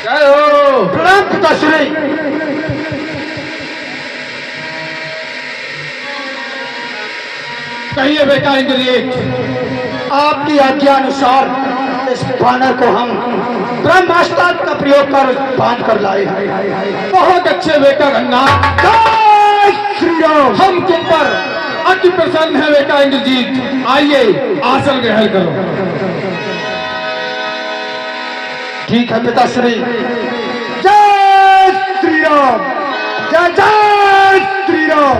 जय हो। प्रणाम पिताश्री। कहिए बेटा इंद्रजीत। आपकी आज्ञा अनुसार इस बानर को हम ब्रह्मास्त्र का प्रयोग कर बांध कर लाए हैं। बहुत अच्छे बेटा गन्ना। जय श्री राम। हम तुम पर अति प्रसन्न है बेटा इंद्रजीत। आइए आसन ग्रहण करो। ठीक है पिताश्री। जय श्री राम। जय जय श्री राम।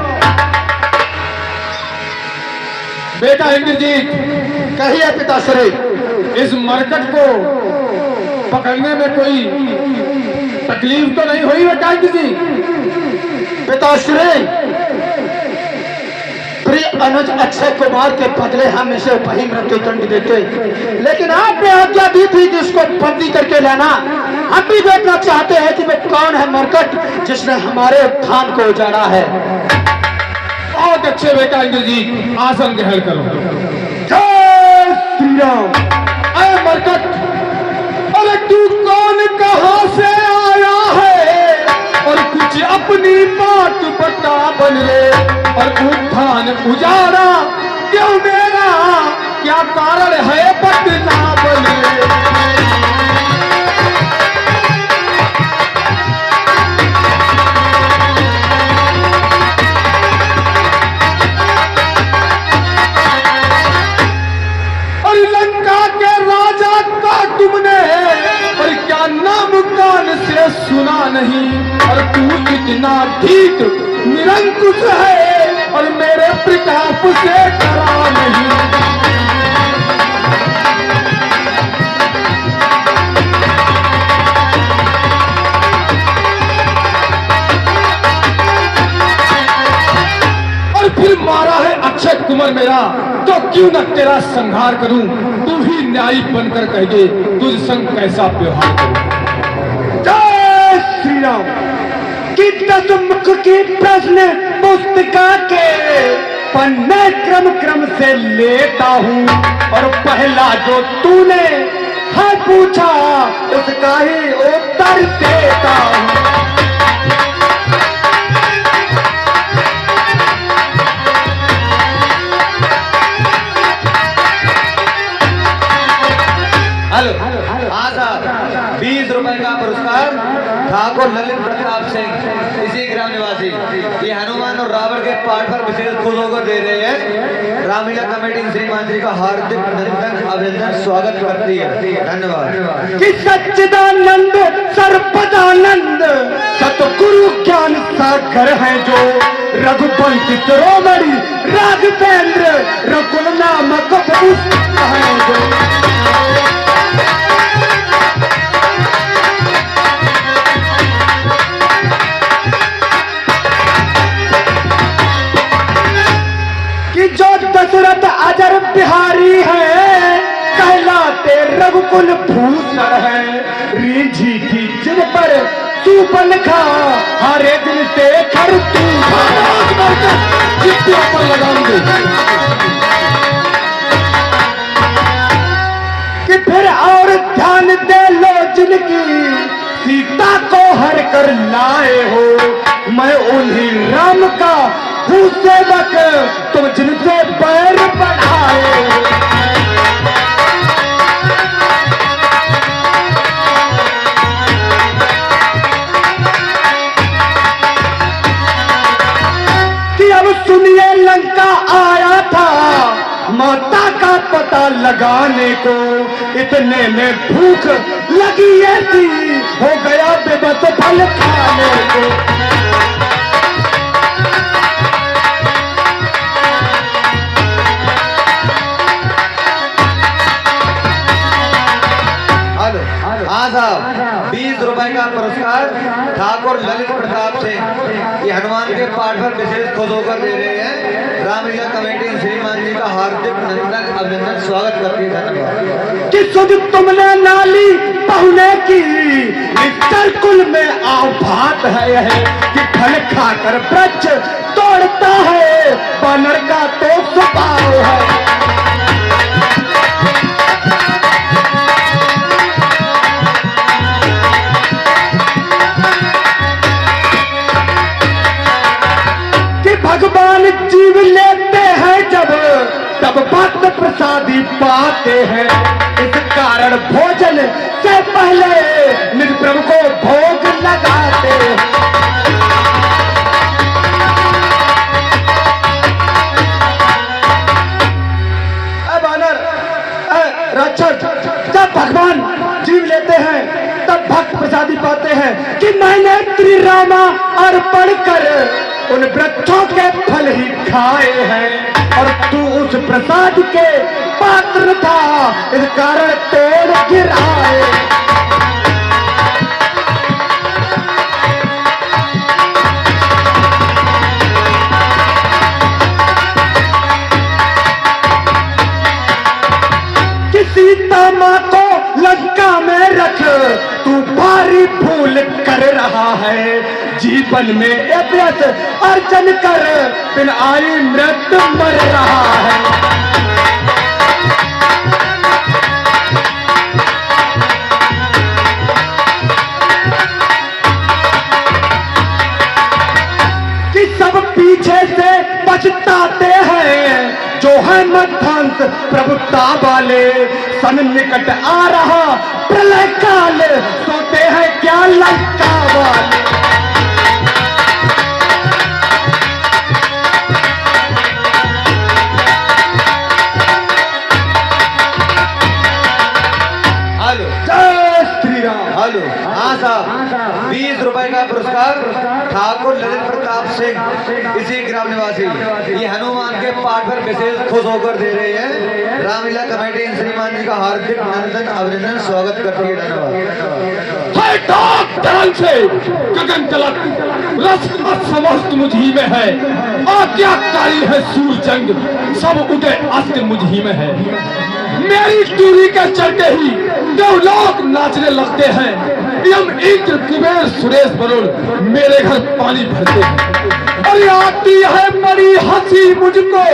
बेटा इंद्रजीत, कहिए पिताश्री। इस मरकट को पकड़ने में कोई तकलीफ तो नहीं हुई बेटा इंद्रजीत? पिताश्री, प्रिय अनुज अक्षय कुमार के बदले हम इसे वही मृत्यु दंड देते, लेकिन आपने आज्ञा दी थी कि इसको बंदी करके लाना। हम भी देखना चाहते हैं कि वह कौन है मरकट जिसने हमारे उत्थान को उजाड़ा है। बहुत अच्छे बेटा इंद्रजीत, आसन ग्रहण करो। जय श्री राम। अरे मरकट, अरे तू कौन कहां से आया है और कुछ अपनी बात बता बन रे। और उत्थान उजाड़ा क्यों मेरा, क्या कारण है बदना बन रे। तुमने पर क्या नाम कान से सुना नहीं। और तू इतना ढीठ निरंकुश है और मेरे प्रताप से डरा नहीं। और फिर मारा है अक्षय कुमार मेरा, तो क्यों न तेरा संहार करूं। तू ही न्यायी बनकर कह दे तुझ संग कैसा व्यवहार करूं। जय श्री राम। कि दस मुख की प्रश्न पुस्तिका के पन्ने क्रम क्रम से लेता हूँ, और पहला जो तूने है पूछा उसका ही उत्तर देता हूँ। हेलो, हाँ साहब, 20 रुपए का पुरस्कार ठाकुर ललित प्रताप सिंह, इसी ग्राम निवासी। ये हनुमान और रावण के पाठ पर विशेष खुश होकर दे रहे हैं। रामलीला कमेटी श्रीमान जी का हार्दिक अभिनंदन स्वागत करती है। धन्यवाद। कि सच्चिदानंद सर्वदानंद सतगुरु ज्ञान सागर है जो, रघुवंश शिरोमणि राघवेंद्र रघुल नामक पुस्तक है जो। कि जो दशरथ अजर बिहारी है, कहलाते रघुकुल भूषण है। रीझी थी जिन पर तूफान खा, हरे दिन से खर पर लगाऊंगे। कि फिर और ध्यान दे लो जिनकी सीता को हर कर लाए हो। मैं उन्हीं राम का हूँ सेवक, तुम जिनसे पैर बढ़ाए हो। कि अब सुनिए लंका आया था माता का पता लगाने को, इतने में भूख लगी ऐसी हो गया बेबस फल खाने को। हाँ साहब, 20 रुपए का पुरस्कार ठाकुर ललित प्रताप सिंह, ये हनुमान के पाठ पर विशेष खुश होकर दे रहे हैं। रामलीला कमेटी श्रीमान जी का हार्दिक अभिनंदन स्वागत करती है। धन्यवाद। कि सुध तुमने नाली पहुने की, इस कुल में आभात है यह कि फल खाकर वृक्ष तोड़ता है, बानर का तो स्वभाव है। खाते हैं, इस कारण भोजन से पहले निज प्रभु को भोग लगाते हैं। राक्षस जब भगवान जीव लेते हैं तब भक्त प्रसादी पाते हैं कि मैंने श्री रामा अर्पण कर उन वृक्षों के फल ही खाए हैं और तू उस प्रसाद के पात्र था, इस कारण तोड़ गिराए। सीता माँ को लंका में रख तू भारी भूल कर रहा है, जीवन में अभ्यस अर्जन कर बिन आई मृत्यु मर रहा है। कि सब पीछे से पछताते हैं जो है मध्यांश प्रभुता वाले, सन निकट आ रहा प्रलय काल, सोते हैं क्या लंका वाले। हेलो जय श्री राम। हेलो हाँ साहब, 20 रुपए का पुरस्कार ठाकुर ललित प्रताप सिंह, इसी ग्राम निवासी, ये हनुमान के पाठ पर विशेष खुश होकर दे रहे हैं। रामलीला कमेटी इन श्रीमान जी का हार्दिक नंदन अभिनंदन स्वागत करती है। धन्यवाद। है डाक धरन से गगन तलक रस समस्त मुझी में है, आज्ञाकारी है सूर जंग सब उदय अस्त मुझी में है। मेरी दूरी के चलते ही देवलोक नाचने लगते हैं, यम इंद्र कुबेर सुरेश वरुण मेरे घर पानी भरते हैं। और आती है बड़ी हंसी मुझको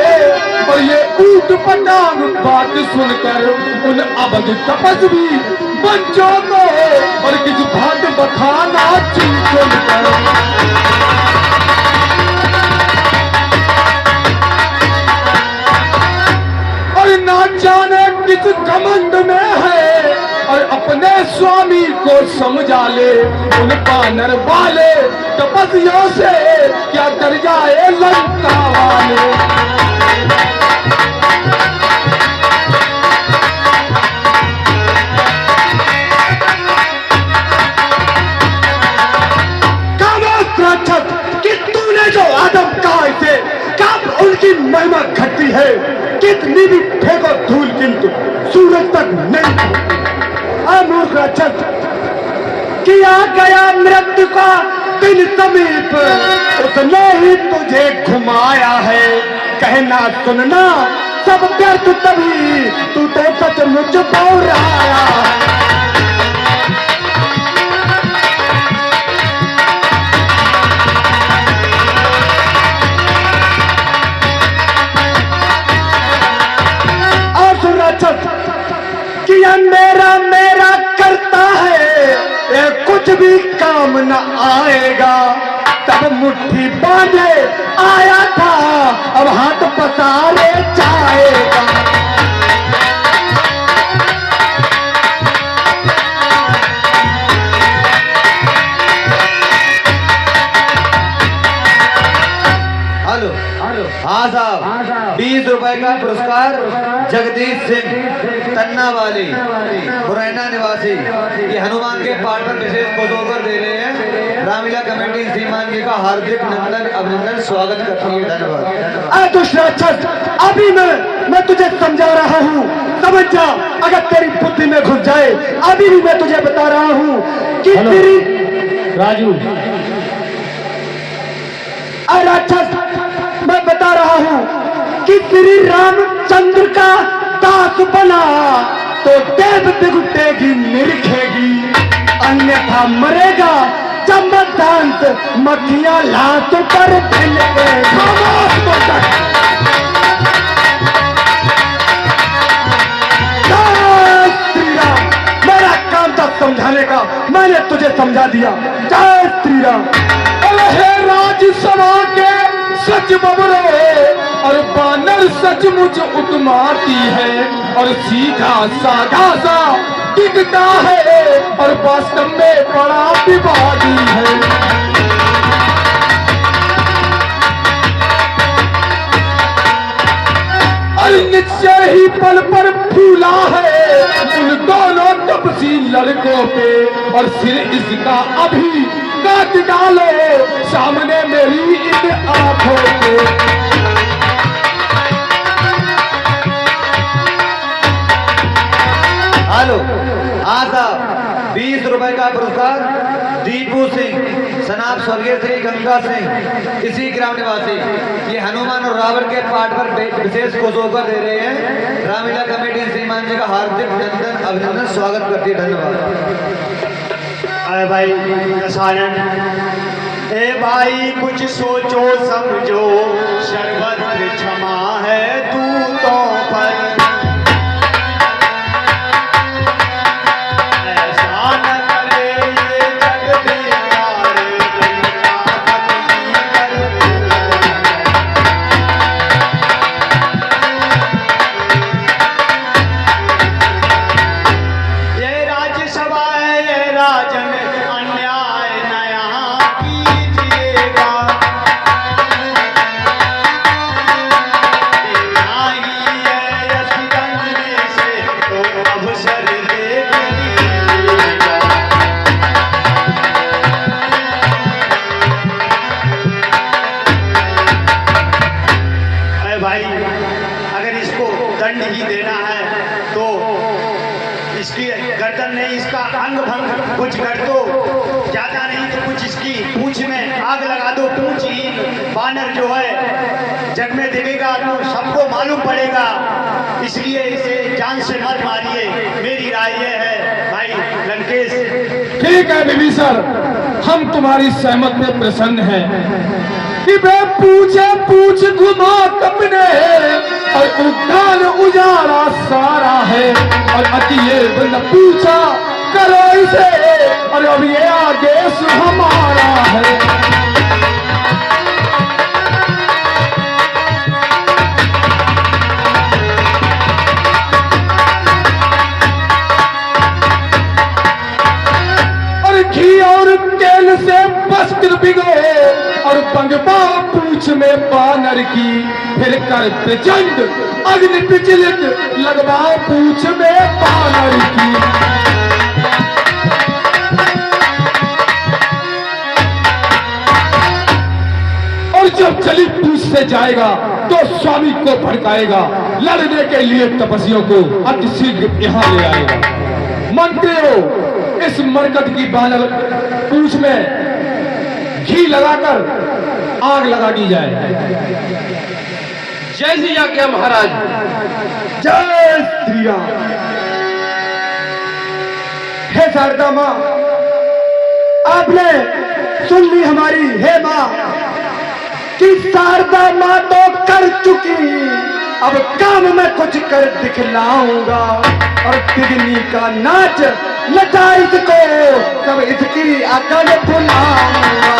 और ये ऊट पटांग बात सुनकर उन अवध तपस्वी बच्चों को और किस भाग बखाना चुन कर। और ना जाने किस घमंड में है और अपने स्वामी को समझा ले, उन बानर वाले तपस्वियों से क्या कर जाए लंका वाले। कि तूने जो आदम कहा इसे कब उनकी महिमा घटती है, कितनी भी फेंको धूल किंतु सूरज तक नहीं। मूर्ख राक्षस, किया गया मृत्यु का दिन समीप, उसने ही तुझे घुमाया है। कहना सुनना सब व्यर्थ तभी, तू तो सचमुच बौराया है। किया मेरा मेरा करता है, ये कुछ भी काम न आएगा। तब मुट्ठी बांधे आया था, अब हाथ पसारे जाएगा। हेलो हाँ साहब, 20 रुपए का पुरस्कार जगदीश सिंह तन्ना वाली मुरैना निवासी, ये हनुमान के पाठ पर विशेष खुश होकर दे रहे हैं। रामलीला कमेटी श्रीमान जी का हार्दिक नंदन अभिनंदन स्वागत करती है। धन्यवाद। दूसरा अभी मैं तुझे समझा रहा हूँ, समझ जा। अगर तेरी बुद्धि में घुस जाए, अभी भी मैं तुझे बता रहा हूँ कि तेरी राजू राक्षस, मैं बता रहा हूँ कि श्री रामचंद्र का दास बना तो देव दिगुटेगी निरखेगी, अन्यथा मरेगा जब मध्यांश मक्खियां लात पर भिलके। श्री राम, मेरा काम था समझाने का, मैंने तुझे समझा दिया। जय श्री राम। हे राजसभा के सच बबरो और बानर सचमुच उत्माती है। और सीधा साधा सा दिखता है और वास्तव में बड़ा विवादी है। और निश्चय ही पल पर फूला है उन दोनों तपसी लड़कों पे, और सिर इसका अभी काट डालो सामने मेरी इन आंखों पे। हेलो, हाँ साहब, 20 रुपए का पुरस्कार दीपू सिंह सनाब स्वर्गीय श्री गंगा सिंह, इसी ग्राम निवासी। ये हनुमान और रावण के पाठ पर विशेष खुश होकर दे रहे हैं। रामलीला कमेटी श्रीमान जी का हार्दिक अभिनंदन स्वागत करती है। धन्यवाद। अरे भाई रसायन, ए भाई कुछ सोचो समझो, सर्वत्र क्षमा है दूतों पर। दंड ही देना है तो इसकी गर्दन नहीं, इसका अंग भंग कुछ कर दो, ज्यादा नहीं तो कुछ इसकी पूंछ में आग लगा दो। पूंछहीन बानर जो है जग में दिखेगा तो सबको मालूम पड़ेगा, इसलिए इसे जान से मत मारिए। मेरी राय ये है भाई लंकेश। ठीक है विभीषण, हम तुम्हारी सहमत में प्रसन्न हैं कि वे पूछे पूछ घुमा कपने और उद्यान उजाला सारा है, और अतिएव न पूछा करो इसे, और अब ये आदेश हमारा है। और घी और तेल से वस्त्र भिगो और पंगपा पूछ में बानर की, फिर कर प्रचंड अग्नि विचलित लगवा पूछ में बानर की। और जब जली पूछ से जाएगा तो स्वामी को भड़काएगा, लड़ने के लिए तपस्वियों को अतिशीघ्र यहाँ ले आएगा। मंत्रियों, इस मरकट की बानर पूछ में घी लगाकर आग लगा दी जाए। जय श्री आज्ञा महाराज। जय श्री राम। हे शारदा माँ, आपने सुन ली हमारी हे माँ कि शारदा माँ तो कर चुकी, अब काम में कुछ कर दिखलाऊंगा, और तिगनी का नाच नचा इसको, तब इसकी अकल भुलाऊंगा।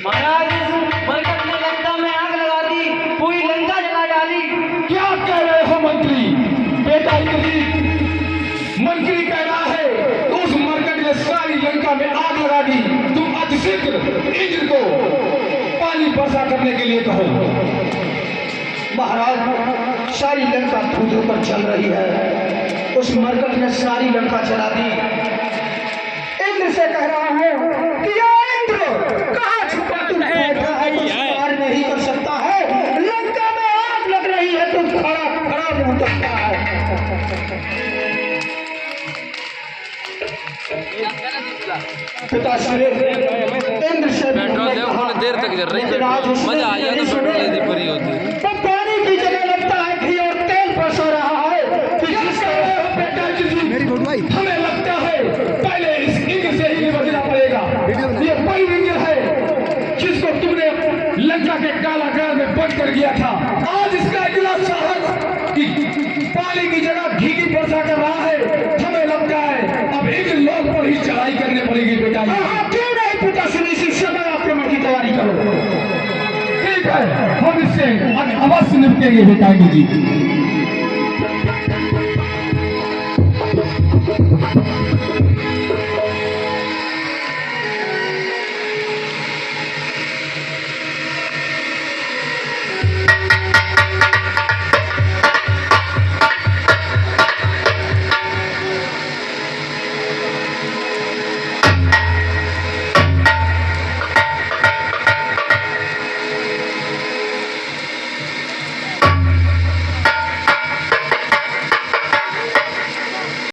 महाराज मरकट ने लंका में आग लगा दी, पूरी लंका जला डाली। क्या कह रहे हो मंत्री? बेटा इंद्रजीत, मंत्री कह रहा है तो उस मरकट ने सारी लंका में आग लगा दी। तुम अतिशीघ्र इंद्र को पानी वर्षा करने के लिए कहो। महाराज सारी लंका धूल पर चल रही है, उस मरकट ने सारी लंका जला दी। इंद्र से कह रहा हूँ कि या इंद्र, कहाँ छुपा तू बैठा है, कुछ कार्य नहीं कर सकता है, लंका में आग लग रही है, तू खड़ा खड़ा मुंह देखता है। पिताश्री इंद्र से पेट्रोल देखो थोड़ी देर तक जल रही है, मजा आ जाता पेट्रोल यदि पूरी होती। तो पानी की जगह लगता है घी और तेल बरस रहा है। बेटा इंद्रजीत, हमें लगता है पहले इस इंद्र से ही निपटना पड़ेगा। ये वही इंद्र है जिसको तुमने लंका के कारागार में बंद कर दिया था। आज इसका इतना साहस कि पानी की जगह घी की वर्षा कर रहा है। हमें लगता है अब इंद्र लोक पर ही चढ़ाई करनी पड़ेगी बेटा। क्यों नहीं पिताश्री, इसी समय आक्रमण की तैयारी करो। ठीक है, हम इससे अवश्य निपटेंगे बेटा इंद्रजीत।